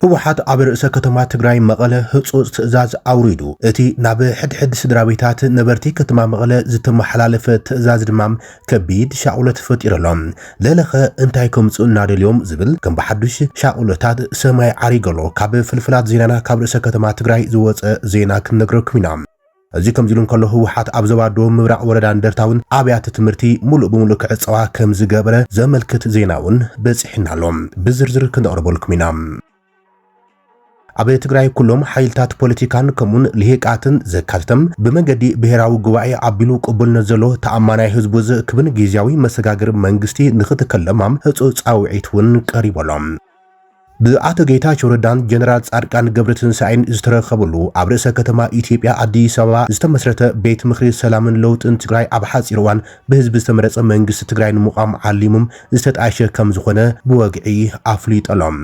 ህወሓት ኣብ ርእሰ ከተማ ትግራይ መቐለ ህጹጽ ትእዛዝ ኣውሪዱ እቲ ናብ ሕድሕድ ስድራቤታት ነበርቲ ከተማ መቐለ ዝተመሓላለፈ ትእዛዝ ድማ ከቢድ ሻቁለት ፈጢረሎም ለለኸ እንታይ ከምጽኡ እናደልዮም ዝብል ከም በሓዱሽ ሻቁለታት ሰማይ ዓሪገሎ ካብ ፍልፍላት ዜናና ካብ ርእሰ ከተማ ትግራይ ዝወፀ ዜና ክንነግረኩም ኢና እዚ ከምዚሉን ከሎ ህወሓት ኣብ ዞባ ደቡብ ምብራቕ ወረዳ እንደርታውን ኣብያተ ትምህርቲ ሙሉእ ብምሉእ ክዕፀዋ ከም ዝገበረ ዘመልክት ዜናውን በፂሕናሎም ብዝርዝር ክንቅርበልኩም ኢና ኣብ ትግራይ ኩሎም ሓይልታት ፖለቲካን ከምኡን ልሂቃትን ዘካተተም ብመንገዲ ብሄራዊ ጉባኤ ኣቢሉ ቅቡልነት ዘሎ ተኣማናይ ህዝቡ ዝእክብን ጊዜያዊ መሰጋግር መንግስቲ ንኽትከለማም ህፁፅ ፃውዒት እውን ቀሪበሎም ብኣቶ ጌታቸው ረዳን ጀነራል ጻድቃን ገብረትንሳኤን ዝተረኸበሉ ኣብ ርእሰ ከተማ ኢትዮጵያ አዲስ አበባ ዝተመስረተ ቤት ምክሪ ሰላምን ለውጥን ትግራይ ኣብ ሓፂር እዋን ብህዝቢ ዝተመረፀ መንግስቲ ትግራይ ንምቋም ዓሊሙም ዝተጣየሸ ከም ዝኾነ ብወግዒ ኣፍሊጦሎም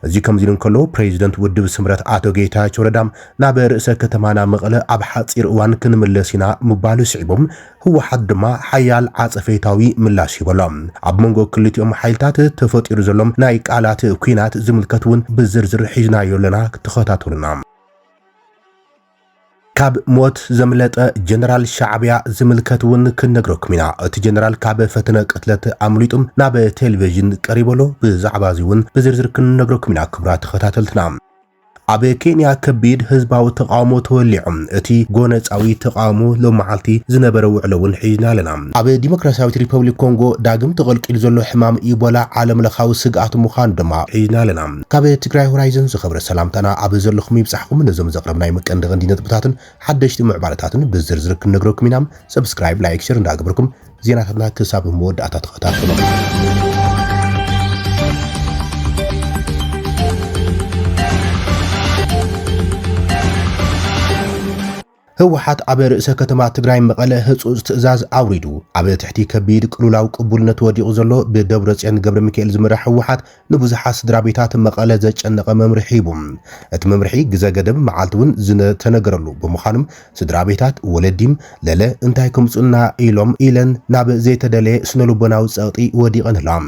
እዚ ከምዚሉን ከሎ ፕሬዚደንት ውድብ ስምረት ኣቶ ጌታቸው ረዳም ናብ ርእሰ ከተማና መቐለ ኣብ ሓፂር እዋን ክንምለስ ኢና ምባሉ ስዒቦም ህወሓት ድማ ሓያል ዓፀፈታዊ ምላሽ ይበሎም ኣብ መንጎ ክልቲኦም ሓይልታት ተፈጢሩ ዘሎም ናይ ቃላት ኩናት ዝምልከቱን ብዝርዝር ሒዝናዮ ኣለና ክትኸታተሉና ካብ ሞት ዘምለጠ ጀነራል ሻዕብያ ዝምልከቱን ክንነግረኩም ኢና እቲ ጀነራል ካብ ፈተነ ቅትለት ኣምሊጡም ናብ ቴሌቪዥን ቀሪበሎ ብዛዕባ እዚውን ብዝርዝር ክንነግረኩም ኢና ክቡራት ተኸታተልትና ኣብ ኬንያ ከቢድ ህዝባዊ ተቃውሞ ተወሊዖም እቲ ጎነፃዊ ተቃውሞ ሎማዓልቲ ዝነበረ ውዕሎውን ሒዝና ኣለና ኣብ ዲሞክራሲያዊት ሪፐብሊክ ኮንጎ ዳግም ተቐልቂሉ ዘሎ ሕማም ኢቦላ ዓለም ለኻዊ ስግኣት ምዃኑ ድማ ሒዝና ኣለና ካብ ትግራይ ሆራይዘን ዝኸብረ ሰላምታና ኣብ ዘለኹም ይብፃሕኩም ነዞም ዘቕረብናይ መቀንዲ ቀንዲ ነጥብታትን ሓደሽቲ ምዕባለታትን ብዝርዝር ክንነግረኩም ኢና ሰብስክራይብ ላይክ ሼር እንዳግበርኩም ዜናታትና ክሳብ መወዳእታ ተኸታተሉ ህወሓት ኣብ ርእሰ ከተማ ትግራይ መቐለ ህፁፅ ትእዛዝ ኣውሪዱ ኣብ ትሕቲ ከቢድ ቅሉላው ቅቡልነት ወዲቑ ዘሎ ብደብረጽዮን ገብረ ሚካኤል ዝምራሕ ህወሓት ንብዙሓት ስድራቤታት መቐለ ዘጨነቐ መምርሒ ሂቡ እቲ መምርሒ ግዜ ገደብ መዓልቲ እውን ዝተነገረሉ ብምዃኑም ስድራቤታት ወለዲም ለለ እንታይ ከምፁና ኢለን ናብ ዘይተደለየ ስነልቦናዊ ፀቕጢ ወዲቐን ኣላ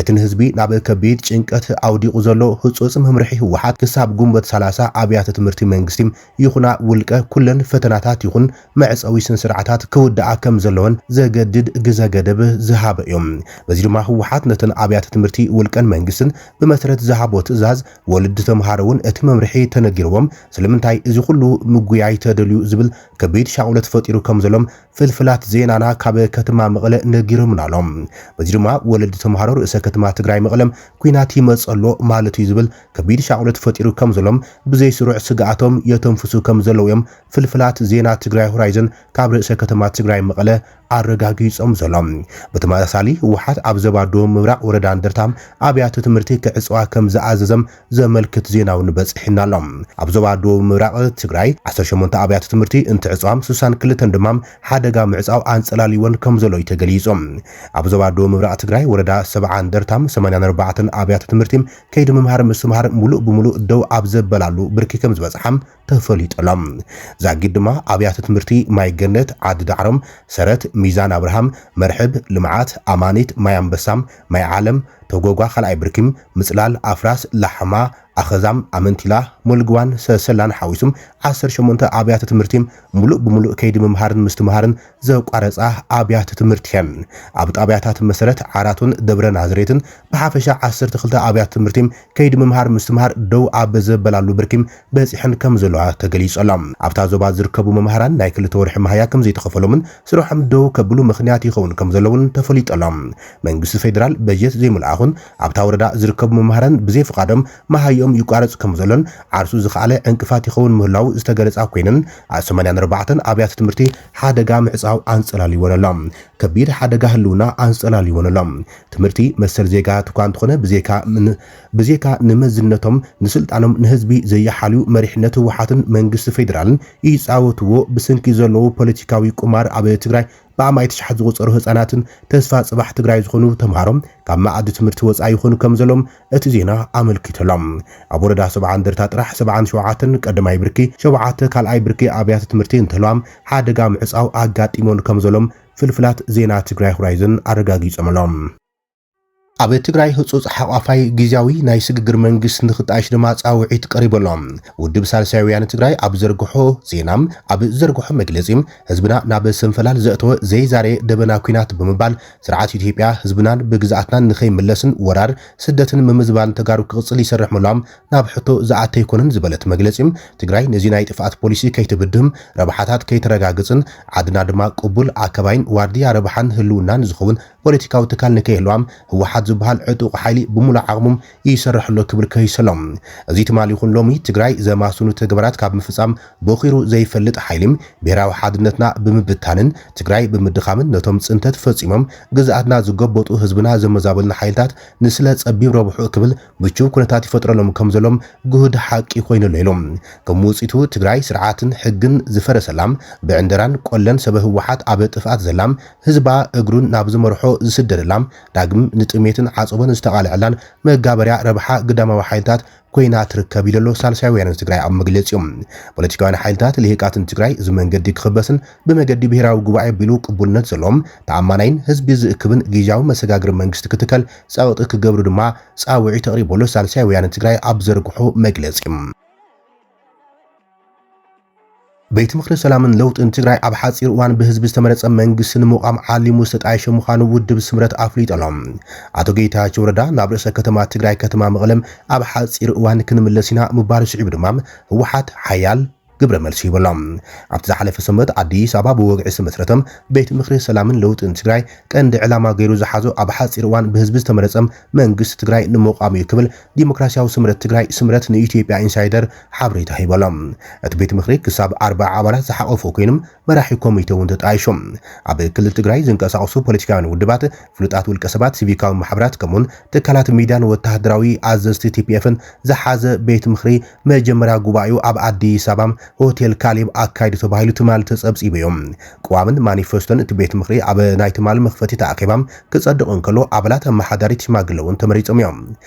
እቲ ንህዝቢ ናብ ከቢድ ጭንቀት ኣውዲቑ ዘሎ ህፁፅ መምርሒ ህወሓት ክሳብ ጉንበት 30 ኣብያተ ትምህርቲ መንግስቲ ይኹና ውልቀ ኩለን ፈተና ይኹን መዕፀዊ ስንስርዓታት ክውዳኣ ከም ዘለዎን ዘገድድ ግዜ ገደብ ዝሃበ እዮም በዚ ድማ ህወሓት ነተን ኣብያተ ትምህርቲ ውልቀን መንግስትን ብመሰረት ዝሃቦ ትእዛዝ ወለዲ ተምሃሮውን እቲ መምርሒ ተነጊርዎም ስለምንታይ እዚ ኩሉ ምጉያይ ተደልዩ ዝብል ከቢድ ሻቁለት ፈጢሩ ከም ዘሎም ፍልፍላት ዜናና ካብ ከተማ መቐለ ነጊሮምና ኣሎም በዚ ድማ ወለዲ ተምሃሮ ርእሰ ከተማ ትግራይ መቐለም ኩናት ይመፀሎ ማለት እዩ ዝብል ከቢድ ሻቁለት ፈጢሩ ከም ዘሎም ብዘይ ስሩዕ ስግኣቶም የተንፍሱ ከም ዘለው እዮም ፍልፍላት ዜና ትግራይ ሆራይዘን ካብ ርእሰ ከተማ ትግራይ መቐለ ኣረጋጊጾም ዘሎም በተመሳሳሊ ህወሓት ኣብ ዞባ ደቡብ ምብራቕ ወረዳ እንደርታም ኣብያተ ትምህርቲ ክዕፅዋ ከም ዝኣዘዘም ዘመልክት ዜናውን በፂሕናሎም ኣብ ዞባ ደቡብ ምብራቕ ትግራይ 18 ኣብያተ ትምህርቲ እንትዕፅዋም 62 ድማ ሓደጋ ምዕፃው ኣንጸላሊወን ከም ዘሎ ተገሊጾም ኣብ ዞባ ደቡብ ምብራቕ ትግራይ ወረዳ 70 እንደርታም 84 ኣብያተ ትምህርቲ ከይዲ ምምሃር ምስትምሃር ሙሉእ ብምሉእ ደው ኣብ ዘበላሉ ብርኪ ከም ዝበፅሓም ተፈሊጦሎም ዛጊድ ድማ ኣብያተ ትምህርቲ ማይ ገነት ዓዲ ዳዕሮም ሰረት ሚዛን አብርሃም መርሕብ ልምዓት አማኒት ማይ አንበሳም ማይ ዓለም ተጎጓ ኸልኣይ ብርኪም ምጽላል አፍራስ ላሕማ ኣኸዛም ኣመንቲላ ሙልግዋን ሰሰላን ሓዊሱም 18 ኣብያተ ትምህርቲ ሙሉእ ብምሉእ ከይዲ ምምሃርን ምስትምሃርን ዘቋረፃ ኣብያተ ትምህርቲን ኣብ ጣብያታት መሰረት ዓራቱን ደብረ ናዝሬትን ብሓፈሻ 12 ኣብያተ ትምህርቲ ከይዲ ምምሃር ምስትምሃር ደው ኣብ ዘበላሉ ብርኪም በፂሕን ከም ዘለዋ ተገሊጾሎም ኣብታ ዞባ ዝርከቡ መምሃራን ናይ ክልተ ወርሒ ማህያ ከም ዘይተኸፈሎምን ስሩሖም ደው ከብሉ ምኽንያት ይኸውን ከም ዘለውን ተፈሊጦሎም መንግስቲ ፌደራል በጀት ዘይምልኣኹን ኣብታ ወረዳ ዝርከቡ መምሃራን ብዘይ ፍቃዶም ማህዮም ይቋረጽ ከም ዘሎን ዓርሱ ዝኻለ ዕንቅፋት ይኸውን ምህላው ዝተገለጻ ኮይነን 84 ኣብያተ ትምህርቲ ሓደጋ ምዕፃው አንጸላሊወነሎም ከቢድ ሓደጋ ህልውና አንጸላሊወነሎም ትምህርቲ መሰል ዜጋ ትኳን ትኾነ ብዜካ ንመዝነቶም ንስልጣኖም ንህዝቢ ዘያሓልዩ መሪሕነት ህወሓትን መንግስቲ ፌደራልን ይፃወትዎ ብስንኪ ዘለዎ ፖለቲካዊ ቁማር ኣብ ትግራይ በአማይ ተሽሓት ዝቆፀሩ ህፃናትን ተስፋ ጽባሕ ትግራይ ዝኾኑ ተምሃሮም ካብ ማዕዲ ትምህርቲ ወፃኢ ይኹኑ ከም ዘሎም እቲ ዜና ኣመልኪቶሎም ኣብ ወረዳ 70 እንደርታ ጥራሕ 77 ቀዳማይ ብርኪ 7 ካልኣይ ብርኪ ኣብያተ ትምህርቲ እንተለዋም ሓደጋ ምዕፃው ኣጋጢሞን ከም ዘሎም ፍልፍላት ዜና ትግራይ ሆራይዘን ኣረጋጊጾምሎም ኣብ ትግራይ ህጹጽ ሓቋፋይ ግዚያዊ ናይ ስግግር መንግስት ንኽጣሽ ድማ ጻውዒት ቀሪበሎም ውድብ ሳልሳይ ወያነ ትግራይ ኣብ ዘርግሖ ዜናም ኣብ ዘርግሖ መግለጺ ህዝብና ናብ ሰንፈላል ዘእተወ ዘይዛሬ ደበና ኩናት ብምባል ስርዓት ኢትዮጵያ ህዝብናን ብግዛኣትናን ንኸይምለስን ወራር ስደትን ምምዝባል ተጋሩ ክቕጽል ይሰርሕ ምሎም ናብ ሕቶ ዝኣተ ይኮነን ዝበለት መግለጺ ትግራይ ነዚ ናይ ጥፍኣት ፖሊሲ ከይትብድም ረብሓታት ከይተረጋግጽን ዓድና ድማ ቅቡል ኣከባይን ዋርድያ ረብሓን ህልውናን ዝኸውን ፖለቲካዊ ትካል ንከይህልዋም ህወሓት ዝበሃል ዕጡቕ ሓይሊ ብሙሉእ ዓቕሞም ይሰርሕሎ ክብል ከይሰሎም እዚ ትማሊ ይኹን ሎሚ ትግራይ ዘማስኑ ተግባራት ካብ ምፍጻም በኺሩ ዘይፈልጥ ሓይሊ ብሔራዊ ሓድነትና ብምብታንን ትግራይ ብምድኻምን ነቶም ጽንተት ፈጺሞም ግዝኣትና ዝገበጡ ህዝብና ዘመዛበሉና ሓይልታት ንስለ ጸቢብ ረብሑ ክብል ምቹው ኩነታት ይፈጥረሎም ከም ዘሎም ጉህድ ሓቂ ኮይኑ ለይሎም ከም ውጽኢቱ ትግራይ ስርዓትን ሕግን ዝፈረሰላም ብዕንደራን ቆለን ሰበ ህወሓት ኣብ ጥፍኣት ዘላም ህዝባ እግሩን ናብ ዝመርሖ ዝስደደላም ዳግም ንጥሜትን ዓጽቦን ዝተቃልዐላን መጋበርያ ረብሓ ግዳማዊ ሓይልታት ኮይና ትርከብ ኢሎ ሳልሳይ ወያነ ትግራይ ኣብ መግለጺኦም ፖለቲካውያን ሓይልታት ልሂቃትን ትግራይ እዚ መንገዲ ክኽበስን ብመገዲ ብሔራዊ ጉባኤ ቢሉ ቅቡልነት ዘለዎም ተኣማናይን ህዝቢ ዝእክብን ግዚያዊ መሰጋግሪ መንግስቲ ክትከል ጸቕጢ ክገብሩ ድማ ጻውዒት ተቕሪቦሎ ሳልሳይ ወያነ ትግራይ ኣብ ዘርግሖ መግለጺ ቤት ምክሪ ሰላምን ለውጥን ትግራይ ኣብ ሓፂር እዋን ብህዝቢ ዝተመረጸ መንግስቲ ንምቋም ዓሊሙ ዝተጣየሸ ምዃኑ ውድብ ስምረት ኣፍሊጦሎም ኣቶ ጌታቸው ረዳ ናብ ርእሰ ከተማ ትግራይ ከተማ መቐለም ኣብ ሓፂር እዋን ክንምለስ ኢና ምባሉ ስዒቡ ድማ ህወሓት ሓያል ግብረ መልሲ ይብሎም ኣብቲ ዝሓለፈ ሰንበት ኣዲስ ኣበባ ብወግዒ ስመስረቶም ቤት ምክሪ ሰላምን ለውጥን ትግራይ ቀንዲ ዕላማ ገይሩ ዝሓዞ ኣብ ሓፂር እዋን ብህዝቢ ዝተመረጸ መንግስቲ ትግራይ ንምቋም እዩ ክብል ዲሞክራሲያዊ ስምረት ትግራይ ስምረት ንኢትዮጵያ ኢንሳይደር ሓበሬታ ሂቦሎም እቲ ቤት ምክሪ ክሳብ 40 ኣባላት ዝሓቆፈ ኮይኖም መራሒ ኮሚቴ እውን ተጣይሾም ኣብ ክልል ትግራይ ዝንቀሳቐሱ ፖለቲካውያን ውድባት ፍሉጣት ውልቀ ሰባት ሲቪካዊ ማሕበራት ከምኡን ትካላት ሚድያን ወተሃደራዊ ኣዘዝቲ ቲፒኤፍን ዝሓዘ ቤት ምክሪ መጀመርያ ጉባኤኡ ኣብ ኣዲስ ኣበባ ሆቴል ካሊብ ኣካይዱ ተባሂሉ ትማል ተጸብጺቡ እዮም ቋምን ማኒፌስቶን እቲ ቤት ምክሪ ኣብ ናይ ትማል መኽፈቲ ተኣኺቦም ክጸድቁ እንከሎ ኣባላት ኣመሓዳሪት ሽማግለውን ተመሪጾም እዮም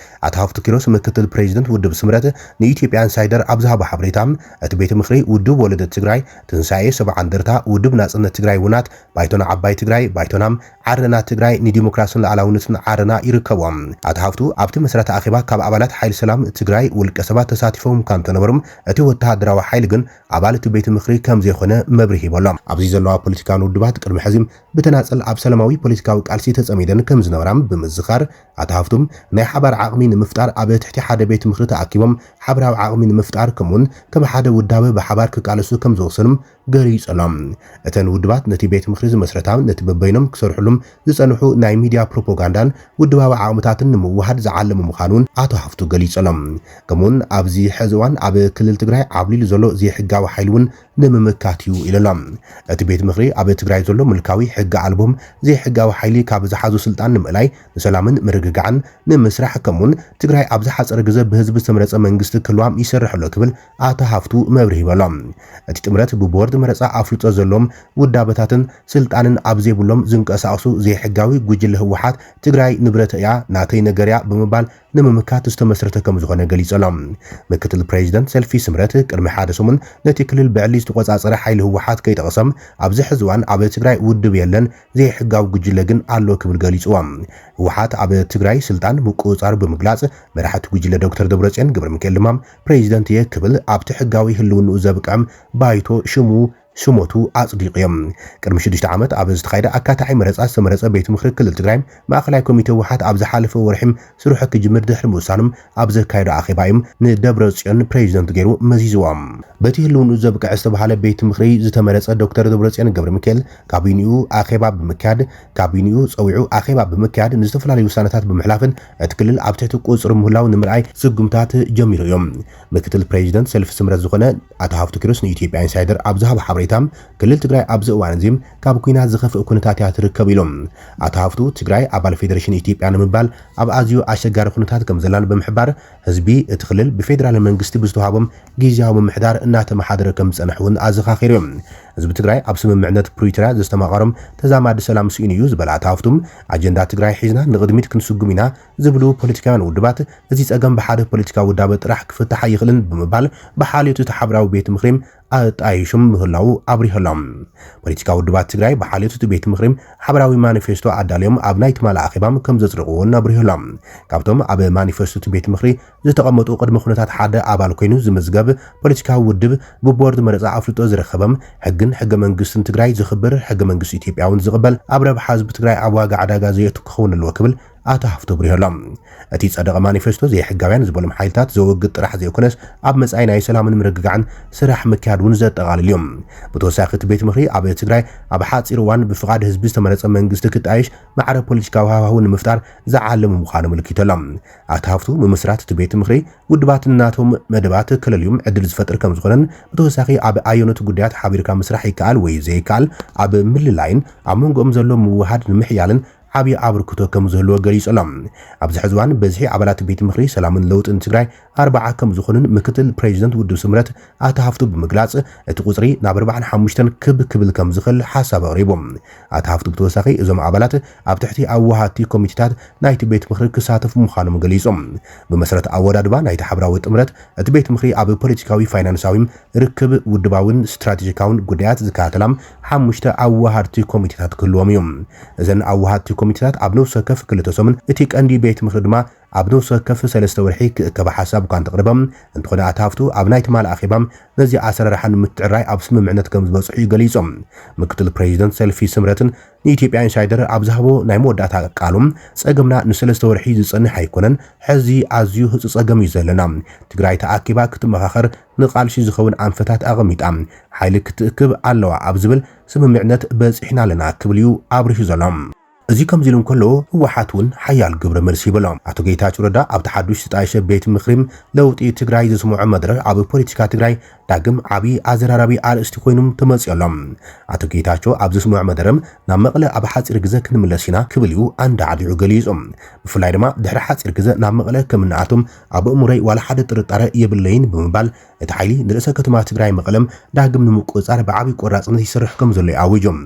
ኣቶ ሃፍቱ ኪሮስ ምክትል ፕሬዚደንት ውድብ ስምረት ንኢትዮጵያ ኢንሳይደር ኣብ ዝሃቦ ሓበሬታ እቲ ቤት ምክሪ ውድብ ወለደ ትግራይ ትንሳኤ ሰብዓ እንደርታ ውድብ ናጽነት ትግራይ ውናት ባይቶና ዓባይ ትግራይ ባይቶናም ዓረና ትግራይ ንዲሞክራሲን ለዓላውነትን ዓረና ይርከቦም ኣቶ ሃፍቱ ኣብቲ መስረታ ኣኺባ ካብ ኣባላት ሓይሊ ሰላም ትግራይ ውልቀ ሰባት ተሳቲፎም ከም ተነበሩም እቲ ወተሃደራዊ ሓይሊ ግን ኣባላት ቤት ምክሪ ከም ዘይኾነ መብርሂ ይበሎም ኣብዚ ዘለዋ ፖለቲካዊ ውድባት ቅድሚ ሕዚ ብተናጸል ኣብ ሰላማዊ ፖለቲካዊ ቃልሲ ተጸሚደን ከም ዝነበራም ብምዝኻር ኣቶ ሃፍቱም ናይ ሓባር ዓቕሚ ንምፍጣር ኣብ ትሕቲ ሓደ ቤት ምክሪ ተኣኪቦም ሓበራዊ ዓቕሚ ንምፍጣር ከምኡን ከም ሓደ ውዳበ ብሓባር ክቃለሱ ከም ዝወሰኑም ገሊጾሎም እተን ውድባት ነቲ ቤት ምክሪ ዝመስረታም ነቲ በበይኖም ክሰርሑሉም ዝጸንሑ ናይ ሚድያ ፕሮፓጋንዳን ውድባዊ ዓቕምታትን ንምውሃድ ዝዓለሙ ምዃኑን ኣቶ ሃፍቱ ገሊጾሎም ከምኡን ኣብዚ ሕዚ እዋን ኣብ ክልል ትግራይ ዓብሊሉ ዘሎ ዘይሕጋዊ ሓይሊ እውን ንምምካት እዩ ኢሎም እቲ ቤት ምክሪ ኣብ ትግራይ ዘሎ ምልካዊ ሕጊ ኣልቦም ዘይሕጋዊ ሓይሊ ካብ ዝሓዙ ስልጣን ንምእላይ ንሰላምን ምርግጋዕን ንምስራሕ ከምኡን ትግራይ ኣብ ዝሓፀረ ግዜ ብህዝቢ ዝተመረጸ መንግስቲ ክህልዋም ይሰርሕሎ ክብል ኣቶ ሃፍቱ መብርሂ ይበሎም እቲ ጥምረት ብቦርድ መረፃ ኣፍልጦ ዘሎም ውዳበታትን ስልጣንን ኣብ ዘይብሎም ዝንቀሳቐሱ ዘይሕጋዊ ጉጅለ ህወሓት ትግራይ ንብረት እያ ናተይ ነገርያ ብምባል ንምምካት ዝተመስረተ ከም ዝኾነ ገሊጾሎም ምክትል ፕሬዚደንት ሰልፊ ስምረት ቅድሚ ሓደ ሰሙን ነቲ ክልል ብዕሊ ዝተቆጻጸረ ሓይሊ ህወሓት ከይጠቕሰም ኣብዚ ሕዚ እዋን ኣብ ትግራይ ውድብ የለን ዘይሕጋዊ ጉጅለ ግን ኣሎ ክብል ገሊጽዎም ህወሓት ኣብ ትግራይ ስልጣን ምቁጽጻር ብምግላጽ መራሕቲ ጉጅለ ዶክተር ደብረጽዮን ገብረሚካኤል ድማ ፕሬዚደንት እየ ክብል ኣብቲ ሕጋዊ ህልውንኡ ዘብቀም ባይቶ ሽሙ ስሞቱ ኣጽዲቅዮም ቅድሚ 6 ዓመት ኣብ ዝተኻየደ ኣካታዓይ መረፃ ዝተመረፀ ቤት ምክሪ ክልል ትግራይ ማእከላይ ኮሚቴ ህወሓት ኣብ ዝሓለፈ ወርሒም ስሩሑ ክጅምር ድሕሪ ምውሳኖም ኣብ ዘካየደ ኣኼባ እዮም ንደብረጽዮን ፕሬዚደንት ገይሩ መዚዝዎም በቲ ህልውንኡ ዘብቅዕ ዝተባሃለ ቤት ምክሪ ዝተመረፀ ዶክተር ደብረጽዮን ገብረሚካኤል ካቢኔኡ ኣኼባ ብምክያድ ካቢኔኡ ፀዊዑ ኣኼባ ብምክያድ ንዝተፈላለዩ ውሳነታት ብምሕላፍን እቲ ክልል ኣብ ትሕቲ ቁፅሪ ምህላው ንምርኣይ ስጉምታት ጀሚሩ እዮም ምክትል ፕሬዚደንት ሰልፊ ስምረት ዝኾነ ኣቶ ሃፍቱ ኪሮስ ንኢትዮጵያ ኢንሳይደር ኣብ ዝሃቦ ሓበሬታም ክልል ትግራይ ኣብ ዝእዋን እዚ ካብ ኩናት ዝኸፍእ ኩነታት እያ ትርከብ ኢሎም ኣቶ ሃፍቱ ትግራይ ኣባል ፌደሬሽን ኢትዮጵያ ንምባል ኣብ ኣዝዩ ኣሸጋሪ ኩነታት ከም ዘላን ብምሕባር ህዝቢ እቲ ክልል ብፌደራል መንግስቲ ብዝተዋሃቦም ጊዜያዊ ምምሕዳር እናተመሓደረ ከም ዝጸንሕ እውን ኣዘኻኺሮም ህዝቢ ትግራይ ኣብ ስምምዕነት ፕሪቶሪያ ዝተማቐሮም ተዛማዲ ሰላም ስኢኑ እዩ ዝበለ ኣቶ ሃፍቱም ኣጀንዳ ትግራይ ሒዝና ንቕድሚት ክንስጉም ኢና ዝብሉ ፖለቲካውያን ውድባት እዚ ጸገም ብሓደ ፖለቲካዊ ውዳበ ጥራሕ ክፍታሕ ኣይኽእልን ብምባል ብሓልዮቱ ተሓብራዊ ቤት ምክሪ ኣጣይሹም ምህላው ኣብሪሆሎም ፖለቲካዊ ውድባት ትግራይ ብሓልዮት እቲ ቤት ምኽሪ ሓበራዊ ማኒፌስቶ ኣዳልዮም ኣብ ናይ ትማል ኣኼባም ከም ዘጽድቕዎን ኣብሪሆሎም ካብቶም ኣብ ማኒፌስቶ እቲ ቤት ምኽሪ ዝተቐመጡ ቅድመ ኩነታት ሓደ ኣባል ኮይኑ ዝምዝገብ ፖለቲካዊ ውድብ ብቦርድ መረፃ ኣፍልጦ ዝረኸበም ሕግን ሕገ መንግስትን ትግራይ ዝኽብር ሕገ መንግስቲ ኢትዮጵያውን ዝቕበል ኣብ ረብሓ ህዝቢ ትግራይ ኣብ ዋጋ ዕዳጋ ዘየቱ ክኸውን ኣለዎ ክብል ኣታሃፍቶ ብሪሆሎም እቲ ጸደቀ ማኒፌስቶ ዘይሕጋውያን ዝበሎም ሓይልታት ዘወግድ ጥራሕ ዘይኮነስ ኣብ መጻኢ ናይ ሰላምን ምርግጋዕን ስራሕ ምክያድ እውን ዘጠቓልል እዮም ብተወሳኺ እቲ ቤት ምኽሪ ኣብ ትግራይ ኣብ ሓፂር እዋን ብፍቓድ ህዝቢ ዝተመረፀ መንግስቲ ክጣየሽ ማዕረ ፖለቲካዊ ሃዋህው ንምፍጣር ዝዓለሙ ምዃኑ ምልክቶሎም ኣታሃፍቱ ምምስራት እቲ ቤት ምኽሪ ውድባት ናቶም መደባት ክለልዮም ዕድል ዝፈጥር ከም ዝኾነን ብተወሳኺ ኣብ ኣየኖት ጉዳያት ሓቢርካ ምስራሕ ይከኣል ወይ ዘይከኣል ኣብ ምልላይን ኣብ መንጎኦም ዘሎ ምውሃድ ንምሕያልን ዓብዪ ኣበርክቶ ከም ዝህልዎ ገሊፆሎም ኣብዚ ሕዚ እዋን በዝሒ ኣባላት ቤት ምኽሪ ሰላምን ለውጥን ትግራይ 40 ከም ዝኾኑን ምክትል ፕሬዚደንት ውድብ ስምረት ኣታሃፍቱ ብምግላጽ እቲ ቁጽሪ ናብ 45 ክብል ከም ዝኽእል ሓሳብ ኣቕሪቦም ኣታሃፍቱ ብተወሳኺ እዞም ኣባላት ኣብ ትሕቲ ኣዋሃቲ ኮሚቴታት ናይቲ ቤት ምኽሪ ክሳተፉ ምዃኖም ገሊፆም ብመሰረት ኣወዳድባ ናይቲ ሓበራዊ ጥምረት እቲ ቤት ምኽሪ ኣብ ፖለቲካዊ ፋይናንሳዊ ርክብ ውድባውን ስትራቴጂካውን ጉዳያት ዝካተላም 5 ኣዋሃቲ ኮሚቴታት ክህልዎም እዮም እዘን ኣዋሃቲ ኮሚቴታት ኣብ ነፍሲ ወከፍ ክልተ ሰሙን እቲ ቀንዲ ቤት ምኽሪ ድማ ኣብ ነፍሲ ወከፍ 3 ወርሒ ክእከብ ሓሳብ እኳ እንተቕርቦም እንተኾነ ኣታሃፍቱ ኣብ ናይ ትማል ኣኼባም ነዚ ኣሰራርሓን ምትዕራይ ኣብ ስምምዕነት ከም ዝበፅሑ ገሊፆም ምክትል ፕሬዚደንት ሰልፊ ስምረትን ንኢትዮጵያ ኢንሳይደር ኣብ ዝሃቦ ናይ መወዳእታ ቃሎም ፀገምና ን3 ወርሒ ዝጸንሕ ኣይኮነን ሕዚ ኣዝዩ ህፁ ፀገም እዩ ዘለና ትግራይ ተኣኪባ ክትመኻኸር ንቃልሺ ዝኸውን ኣንፈታት ኣቐሚጣ ሓይሊ ክትእክብ ኣለዋ ኣብ ዝብል ስምምዕነት በፂሕና ኣለና ክብል እዩ ኣብሪሁ ዘሎም እዚ ከምዚ ኢሉ እንከሎ ህወሓት እውን ሓያል ግብረ መልሲ ይብሎም ኣቶ ጌታቸው ረዳ ኣብ ተሓዱሽ ዝተጣየሸ ቤት ምኽሪም ለውጢ ትግራይ ዝስምዖ መድረኽ ኣብ ፖለቲካ ትግራይ ዳግም ዓብዪ ኣዘራራቢ ኣርእስቲ ኮይኖም ተመፅዮሎም ኣቶ ጌታቸው ኣብ ዝስምዖ መደረም ናብ መቐለ ኣብ ሓፂር ግዜ ክንምለስ ኢና ክብል እዩ ኣንዳዓዲዑ ገሊፆም ብፍላይ ድማ ድሕሪ ሓፂር ግዜ ናብ መቐለ ከም ንኣቶም ኣብ እሙረይ ዋላ ሓደ ጥርጣረ የብለይን ብምባል እቲ ሓይሊ ንርእሰ ከተማ ትግራይ መቐለም ዳግም ንምቁፅፃር ብዓብዪ ቆራፅነት ይሰርሕ ከም ዘሎ ኣውጆም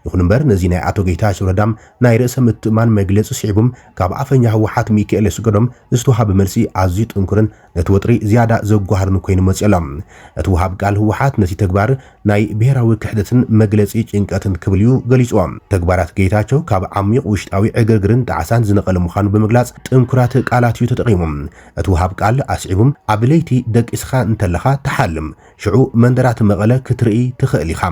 ይኹን እምበር ነዚ ናይ ኣቶ ጌታቸው ረዳም ናይ ርእሰ ምትእማን መግለፂ ስዒቦም ካብ ኣፈኛ ህወሓት ሚካኤል ስገዶም ዝተዋሃበ መልሲ ኣዝዩ ጥንኩርን ነቲ ወጥሪ ዝያዳ ዘጓሃርን ኮይኑ መፅሎም እቲ ውሃብ ቃል ህወሓት ነቲ ተግባር ናይ ብሔራዊ ክሕደትን መግለፂ ጭንቀትን ክብል እዩ ገሊፆም ተግባራት ጌታቸው ካብ ዓሚቕ ውሽጣዊ ዕግርግርን ዳዕሳን ዝነቐለ ምዃኑ ብምግላጽ ጥንኩራት ቃላት እዩ ተጠቒሞም እቲ ውሃብ ቃል ኣስዒቦም ኣብ ለይቲ ደቂስኻ እንተለኻ ተሓልም ሽዑ መንደራት መቐለ ክትርኢ ትኽእል ኢኻ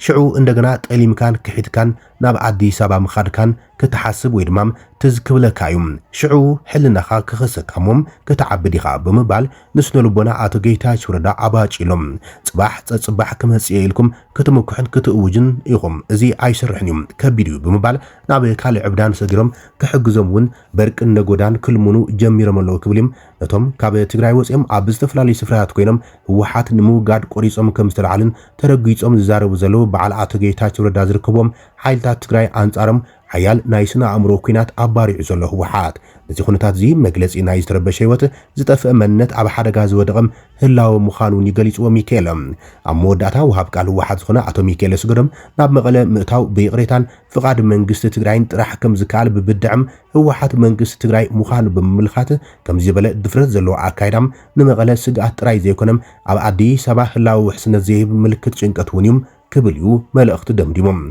ሽዑ እንደገና ጠሊምካን ክሒድካን ናብ ኣዲስ ኣበባ ምኻድካን ክትሓስብ ወይ ድማ ትዝክብለካ እዩ ሽዑ ሕልናኻ ክኽሰካሞም ክትዓብድ ኢኻ ብምባል ንስነልቦና ኣቶ ጌታቸው ረዳ ኣባጪሎም ጽባሕ ፀጽባሕ ክመጽእ ኢልኩም ክትምኩሕን ክትእውጅን ኢኹም እዚ ኣይሰርሕን እዩ ከቢድ እዩ ብምባል ናብ ካልእ ዕብዳን ሰጊሮም ክሕግዞም እውን በርቅን ነጎዳን ክልሙኑ ጀሚሮም ኣለዉ ክብል እዮም ነቶም ካብ ትግራይ ወፂኦም ኣብ ዝተፈላለዩ ስፍራታት ኮይኖም ህወሓት ንምውጋድ ቆሪፆም ከም ዝተለዓልን ተረጊፆም ዝዛረቡ ዘለዉ በዓል ኣቶ ጌታቸው ረዳ ዝርከቦም ሓይልታት ትግራይ ኣንጻሮም ሓያል ናይ ስነ ኣእምሮ ኩናት ኣባሪዑ ዘሎ ህወሓት ነዚ ኩነታት እዚ መግለፂ ናይ ዝተረበሸ ህይወት ዝጠፍአ መንነት ኣብ ሓደጋ ዝወደቐም ህላዊ ምዃኑ ይገሊፅዎ ሚካኤል ኣብ መወዳእታ ውሃብ ቃል ህወሓት ዝኾነ ኣቶ ሚካኤል ስገዶም ናብ መቐለ ምእታው ብይቕሬታን ፍቓድ መንግስቲ ትግራይን ጥራሕ ከም ዝከኣል ብብድዕም ህወሓት መንግስቲ ትግራይ ምዃኑ ብምምልኻት ከም ዝበለ ድፍረት ዘለዎ ኣካይዳም ንመቐለ ስግኣት ጥራይ ዘይኮነም ኣብ ኣዲስ ኣበባ ህላዊ ውሕስነት ዘይህብ ምልክት ጭንቀት እውን እዮም ክብል እዩ መልእኽቲ ደምዲሞም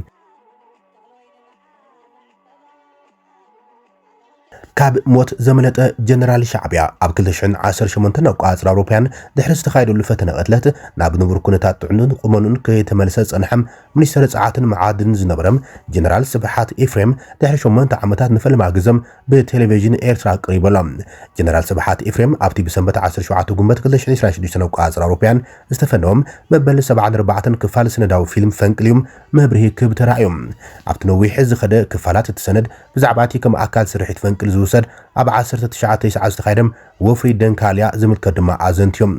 ካብ ሞት ዘመለጠ ጀነራል ሻዕብያ ኣብ 2018 ኣቋፅር ኣውሮፓያን ድሕሪ ዝተኻየደሉ ፈተነ ቅትለት ናብ ንቡር ኩነታት ጥዕኑን ቁመኑን ከይተመለሰ ፀንሐም ሚኒስተር ፀዓትን መዓድን ዝነበረም ጀነራል ስብሓት ኤፍሬም ድሕሪ 8 ዓመታት ንፈልማ ግዘም ብቴሌቪዥን ኤርትራ ቀሪበሎም ጀነራል ስብሓት ኤፍሬም ኣብቲ ብሰንበት 17 ጉንበት 2026 ኣቋፅር ኣውሮፓያን ዝተፈነዎም መበል 74 ክፋል ሰነዳዊ ፊልም ፈንቅልዮም መብርሂ ክብ ተራእዮም ኣብቲ ነዊሕ ዝኸደ ክፋላት እቲ ሰነድ ብዛዕባ እቲ ከም ኣካል ስርሒት ፈንቅል ዝውሰድ ኣብ 19 ሰዓት ዝተኻየደ ወፍሪ ደንካልያ ዝምልከት ድማ ኣዘንትዮም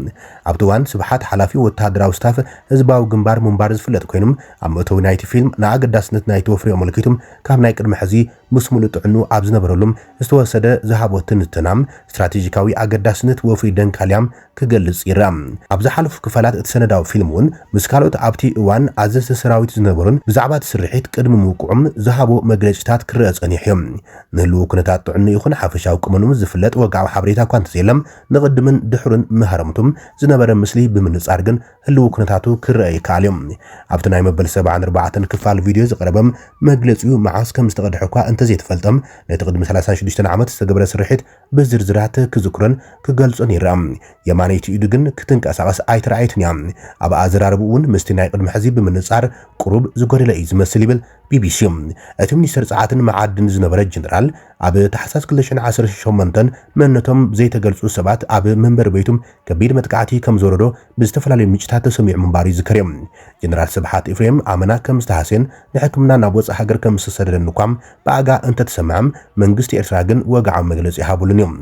ኣብቲ እዋን ስብሓት ሓላፊ ወተሃደራዊ ስታፍ ህዝባዊ ግንባር ምንባር ዝፍለጥ ኮይኖም ኣብ መእተዊ ናይቲ ፊልም ንኣገዳስነት ናይቲ ወፍሪ ኣመልኪቶም ካብ ናይ ቅድሚ ሕዚ ምስ ሙሉእ ጥዕኑ ኣብ ዝነበረሎም ዝተወሰደ ዝሃቦ ትንተናም ስትራቴጂካዊ ኣገዳስነት ወፍሪ ደንካልያም ክገልጽ ይረአ ኣብ ዝሓለፉ ክፋላት እቲ ሰነዳዊ ፊልም እውን ምስ ካልኦት ኣብቲ እዋን ኣዘዝቲ ሰራዊት ዝነበሩን ብዛዕባ እቲ ስርሒት ቅድሚ ምውቅዖም ዝሃቦ መግለፂታት ክረአ ጸኒሑ እዮም ንህልው ኩነታት ጥዕኑ ይኹን ሓፈሻዊ ሓፈሻዊ ቁመኑ ዝፍለጥ ወጋዊ ሓበሬታ እኳ እንተዘየለም ንቅድምን ድሕሩን መሃረምቱም ዝነበረ ምስሊ ብምንጻር ግን ህልው ኩነታቱ ክርአይ ይከኣል እዩ ኣብቲ ናይ መበል 74 ክፋል ቪድዮ ዝቀረበም መግለጺኡ መዓስ ከም ዝተቀድሐ እኳ እንተዘይተፈልጠም ነቲ ቅድሚ 36 ዓመት ዝተገብረ ስርሒት ብዝርዝራት ክዝክሮን ክገልጾን ይረአ የማነይቲ ኢዱ ግን ክትንቀሳቀስ ኣይተረኣየትን እያ ኣብ ኣዘራርቡ እውን ምስቲ ናይ ቅድሚ ሕዚ ብምንጻር ቁሩብ ዝጎደለ እዩ ዝመስል ይብል ቢቢሲ እቲ ሚኒስትር ጸዓትን መዓድን ዝነበረ ጀነራል ኣብ ታሕሳስ 2018 መንነቶም ዘይተገልጹ ሰባት ኣብ መንበር ቤቱም ከቢድ መጥቃዕቲ ከም ዝወረዶ ብዝተፈላለዩ ምንጭታት ተሰሚዑ ምንባሩ ይዝከር እዩ ጀነራል ስብሓት ኤፍሬም ኣመና ከም ዝተሃሰን ንሕክምና ናብ ወፃኢ ሃገር ከም ዝተሰደደን እኳም ብኣጋ እንተተሰማዕም መንግስቲ ኤርትራ ግን ወግዓዊ መግለጺ ይሃቡሉን እዮም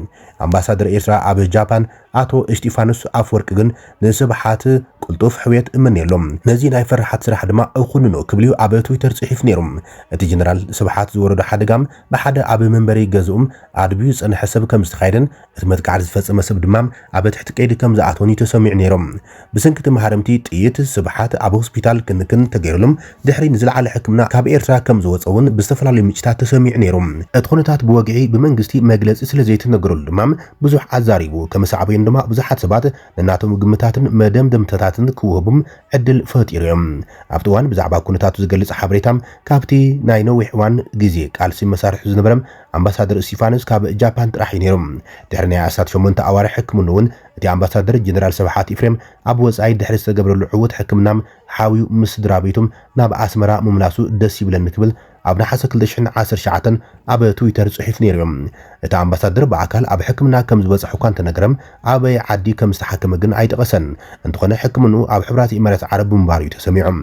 ኣምባሳደር ኤርትራ ኣብ ጃፓን አቶ እስጢፋኖስ አፈወርቅ ግን ንስብሓት ቁልጡፍ ሕውየት እምንየሎም ነዚ ናይ ፈርሓት ስራሕ ድማ እኹንኖ ክብልዩ ኣብ ትዊተር ጽሒፍ ነይሮም እቲ ጀነራል ስብሓት ዝወረዶ ሓደጋም ብሓደ ኣብ መንበሪ ገዝኦም ኣድቢዩ ጽንሐ ሰብ ከም ዝተኻይደን እቲ መጥቃዕቲ ዝፈጸመ ሰብ ድማ ኣብ ትሕቲ ቀይዲ ከም ዝኣተውን ተሰሚዑ ነይሮም ብስንክቲ መሃረምቲ ጥይት ስብሓት ኣብ ሆስፒታል ክንክን ተገይሩሎም ድሕሪ ንዝለዓለ ሕክምና ካብ ኤርትራ ከም ዝወፀውን ብዝተፈላለዩ ምንጭታት ተሰሚዑ ነይሮም እቲ ኩነታት ብወግዒ ብመንግስቲ መግለጺ ስለዘይተነገረሉ ድማ ብዙሕ ኣዛሪቡ ከመሳዕበ ድማ ብዙሓት ሰባት ንናቶም ግምታትን መደምደምታትን ክውህቡም ዕድል ፈጢሮም ኣብቲ እዋን ብዛዕባ ኩነታቱ ዝገልጽ ሓበሬታም ካብቲ ናይ ነዊሕ እዋን ግዜ ቃልሲ መሳርሒ ዝነበረ ኣምባሳደር እስጢፋኖስ ካብ ጃፓን ጥራሕ ነይሮም ድሕሪ ናይ 18 ኣዋርሕ ሕክምና እውን እቲ ኣምባሳደር ጀነራል ስብሓት ኤፍሬም ኣብ ወጻኢ ድሕሪ ዝተገብረሉ ዕውት ሕክምናም ሓዊዩ ምስ ስድራቤቱም ናብ ኣስመራ ምምላሱ ደስ ይብለኒ ክብል ኣብ ነሓሰ 2019 ኣብ ትዊተር ጽሒፍ ነይሮም እቲ ኣምባሳደር በአካል ኣብ ሕክምና ከም ዝበጽሕ እኳ እንተነገረም ኣበይ ዓዲ ከም ዝተሓከመ ግን ኣይጠቐሰን እንተኾነ ሕክምንኡ ኣብ ሕብራት ኢማራት ዓረብ ምንባሩ ተሰሚዖም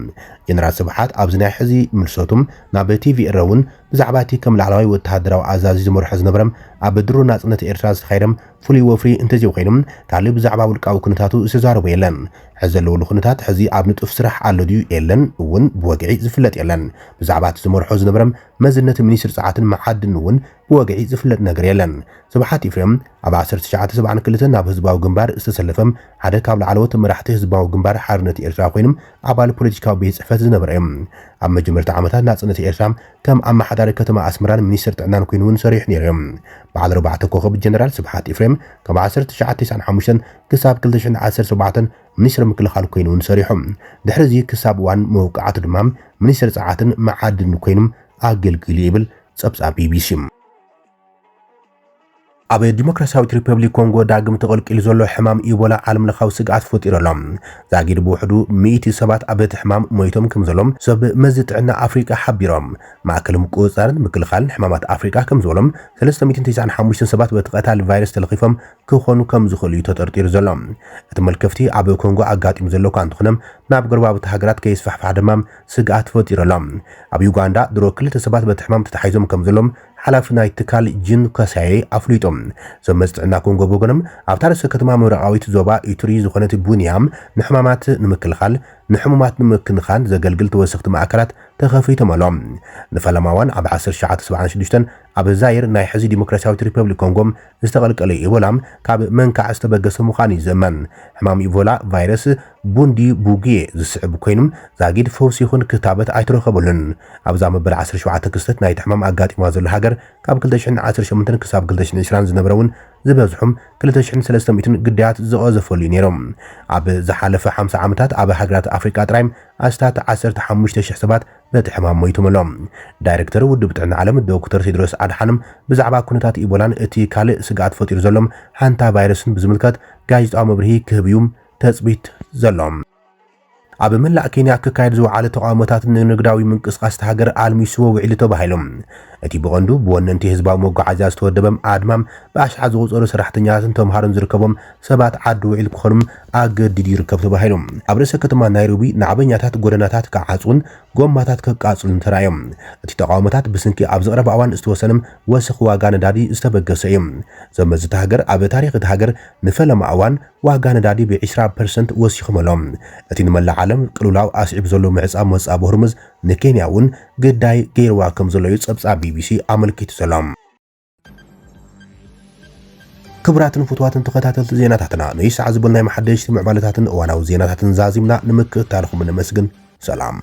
ጀነራል ስብሓት ኣብዚ ናይ ሕዚ ምልሶቱም ናብ ቲቪ እረውን ብዛዕባ እቲ ከም ላዕለዋይ ወተሃደራዊ ኣዛዚ ዝመርሖ ዝነበረም ኣብ ድሮ ናጽነት ኤርትራ ዝተኻየደም ፍሉይ ወፍሪ እንተዘይ ኮይኖም ካልእ ብዛዕባ ውልቃዊ ኩነታቱ ዝተዛረበ የለን ሕዚ ዘለውሉ ኩነታት ሕዚ ኣብ ንጡፍ ስራሕ ኣሎ ድዩ የለን እውን ብወግዒ ዝፍለጥ የለን ብዛዕባ እቲ ዝመርሖ ዝነበረም መዝነት ሚኒስትር ጸዓትን መዓድን እውን ብወግዒ ዝፍለጥ ነገር የለን ስብሓት ኤፍሬም ኣብ 1972 ናብ ህዝባዊ ግንባር ዝተሰለፈም ሓደ ካብ ላዕለዎት መራሕቲ ህዝባዊ ግንባር ሓርነት ኤርትራ ኮይኖም ኣባል ፖለቲካዊ ቤት ጽሕፈት ዝነበረ እዮም ኣብ መጀመርታ ዓመታት ናጽነት ኤርትራ ከም ኣመሓዳሪ ከተማ ኣስመራን ሚኒስትር ጥዕናን ኮይኑ እውን ሰሪሑ ነይሮም በዓል 4 ኮኸብ ጀነራል ስብሓት ኤፍሬም ካብ 1995 ክሳብ 2017 ሚኒስትር ምክልኻል ኮይኑ እውን ሰሪሖም ድሕሪ እዚ ክሳብ እዋን መውቃዕቱ ድማ ሚኒስትር ጸዓትን መዓድን ኮይኖም ኣገልግሉ ይብል ጸብጻብ ቢቢሲ ኣብ ዲሞክራሲያዊት ሪፐብሊክ ኮንጎ ዳግም ተቐልቂሉ ዘሎ ሕማም ኢቦላ ዓለምለኻዊ ስግኣት ፈጢሩሎም ዛጊድ ብውሕዱ 100 ሰባት ኣብ እቲ ሕማም ሞይቶም ከም ዘሎም ሰብ መዚ ጥዕና ኣፍሪቃ ሓቢሮም ማእከል ምቁፅጻርን ምክልኻልን ሕማማት ኣፍሪቃ ከም ዝበሎም 395 ሰባት በቲ ቀታሊ ቫይረስ ተለኺፎም ክኾኑ ከም ዝኽእሉ እዩ ተጠርጢሩ ዘሎ እቲ መልከፍቲ ኣብ ኮንጎ ኣጋጢሙ ዘሎ እኳ እንትኾነም ናብ ጎረባብቲ ሃገራት ከይስፋሕፋሕ ድማ ስግኣት ፈጢሩሎም ኣብ ዩጋንዳ ድሮ 2 ሰባት በቲ ሕማም ተታሒዞም ከም ዘሎም ሓላፊ ናይ ትካል ጅን ከሳዬ ኣፍሊጦም ዘመዝ ጥዕና ኮንጎ በጎኖም ኣብ ታሪክ ከተማ ምብራቃዊት ዞባ ኢቱሪ ዝኾነት ቡንያም ንሕማማት ንምክልኻል ንሕሙማት ንምክንኻን ዘገልግል ተወሰኽቲ ማዕከላት ተኸፊቶም ኣሎም ንፈለማዋን ኣብ 1976 ኣብ ዛይር ናይ ሕዚ ዲሞክራሲያዊት ሪፐብሊክ ኮንጎም ዝተቐልቀለ ኢቦላም ካብ መንካዕ ዝተበገሰ ምዃኑ ይዘመን ሕማም ኢቦላ ቫይረስ ቡንዲ ቡጊየ ዝስዕብ ኮይኖም ዛጊድ ፈውሲ ይኹን ክታበት ኣይተረኸበሉን ኣብዛ መበል 17 ክስተት ናይ ሕማም ኣጋጢማ ዘሎ ሃገር ካብ 2018 ክሳብ 2020 ዝነበረውን ዝበዝሑም 2300 ግዳያት ዝቐዘፈሉ ነይሮም ኣብ ዝሓለፈ 50 ዓመታት ኣብ ሃገራት ኣፍሪቃ ጥራይም ኣስታት 15000 ሰባት በቲ ሕማም ሞይቶምሎም ዳይሬክተር ውድብ ጥዕና ዓለም ዶክተር ቴድሮስ ኣድሓኖም ብዛዕባ ኩነታት ኢቦላን እቲ ካልእ ስግኣት ፈጢሩ ዘሎም ሓንታ ቫይረስን ብዝምልከት ጋዜጣዊ መብርሂ ክህብዮም ተጽቢት ዘሎም ኣብ መላእ ኬንያ ክካየድ ዝወዓለ ተቃውሞታት ንንግዳዊ ምንቅስቃስ ሃገር ኣልሚስዎ ውዒሉ ተባሂሎም እቲ ብቐንዱ ብወነንቲ ህዝባዊ መጓዓዝያ ዝተወደበም ኣድማም ብኣሽሓ ዝቑፀሩ ሰራሕተኛታትን ተምሃሮን ዝርከቦም ሰባት ዓዲ ውዒል ክኾኑም ኣገዲዱ ይርከብ ተባሂሎም ኣብ ርእሰ ከተማ ናይሮቢ ንዓበኛታት ጎደናታት ክዓፅውን ጎማታት ከቃፅሉን ተራእዮም እቲ ተቃውሞታት ብስንኪ ኣብ ዝቐረበ እዋን ዝተወሰነም ወስኽ ዋጋ ነዳዲ ዝተበገሰ እዩ ዘመዝቲ ሃገር ኣብ ታሪክ እቲ ሃገር ንፈለማ እዋን ዋጋ ነዳዲ ብ20% ወሲኹመሎም እቲ ንመላእ ዓለም ቅልውላው ኣስዒብ ዘሎ ምዕጻብ መጻብ ሆርሙዝ ንኬንያ እውን ግዳይ ገይርዋ ከም ዘሎ ጸብጻብ ቢቢሲ ኣመልኪቱ ዘሎም ክብራትን ፍትዋትን ተኸታተልቲ ዜናታትና ንይስዓ ዝብል ናይ መሓደሽቲ ምዕባለታትን እዋናዊ ዜናታትን ዛዚምና ንምክትታልኩም ነመስግን ሰላም